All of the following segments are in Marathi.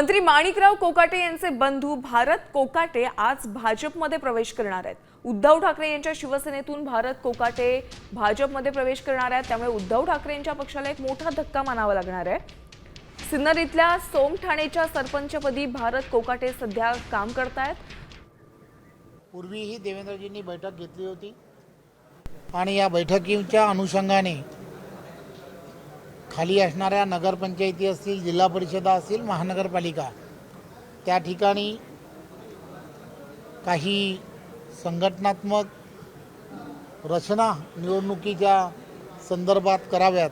मंत्री माणिकराव कोकाटे यांचे बंधू भारत कोकाटे आज भाजपमध्ये प्रवेश करणार आहेत। उद्धव ठाकरे यांच्या शिवसेनेतून भारत कोकाटे भाजपमध्ये प्रवेश करणार आहेत, त्यामुळे उद्धव ठाकरे यांच्या पक्षाला एक मोठा धक्का मानावा लागणार आहे। सिन्नर इथल्या सोमठाणेच्या सरपंचपदी भारत कोकाटे सध्या काम करतायत। पूर्वीही देवेंद्रजींनी बैठक घेतली होती आणि या बैठकीच्या अनुषंगाने खाली असणाऱ्या नगरपंचायती असतील, जिल्हा परिषदा असतील, महानगरपालिका त्या ठिकाणी काही संघटनात्मक रचना निवडणुकीच्या संदर्भात कराव्यात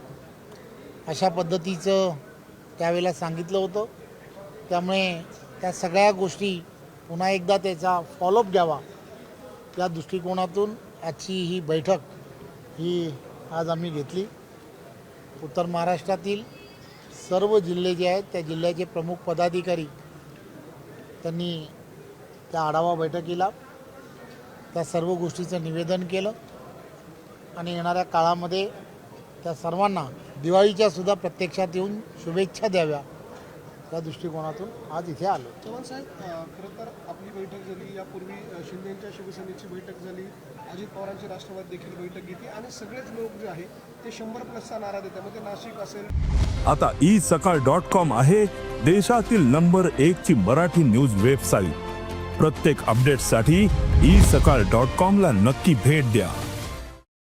अशा पद्धतीचं त्यावेळेला सांगितलं होतं। त्यामुळे त्या सगळ्या गोष्टी पुन्हा एकदा त्याचा फॉलोअप घ्यावा या दृष्टिकोनातून आजची ही बैठक ही आज आम्ही घेतली। उत्तर महाराष्ट्रातील सर्व जिल्हे जे आहेत त्या जिल्ह्याचे प्रमुख पदाधिकारी त्यांनी त्या आढावा बैठकीला त्या सर्व गोष्टीचं निवेदन केलं आणि येणाऱ्या काळामध्ये त्या सर्वांना दिवाळीच्या सुद्धा प्रत्यक्षात येऊन शुभेच्छा द्याव्या त्या दृष्टिकोनातून आज इथे आलो। चव्हाण साहेब, खरं तर आपली बैठक झाली, यापूर्वी शिंदेंच्या शिवसेनेची बैठक झाली, अजित पवारांची राष्ट्रवादी देखील बैठक घेतली आणि सगळेच लोक जे आहे ते 100+चा नारा देतात। त्यामध्ये नाशिक असेल। आता isakal.com आहे देशातील नंबर 1 ची मराठी न्यूज वेबसाईट। प्रत्येक अपडेटसाठी isakal.com ला नक्की भेट द्या।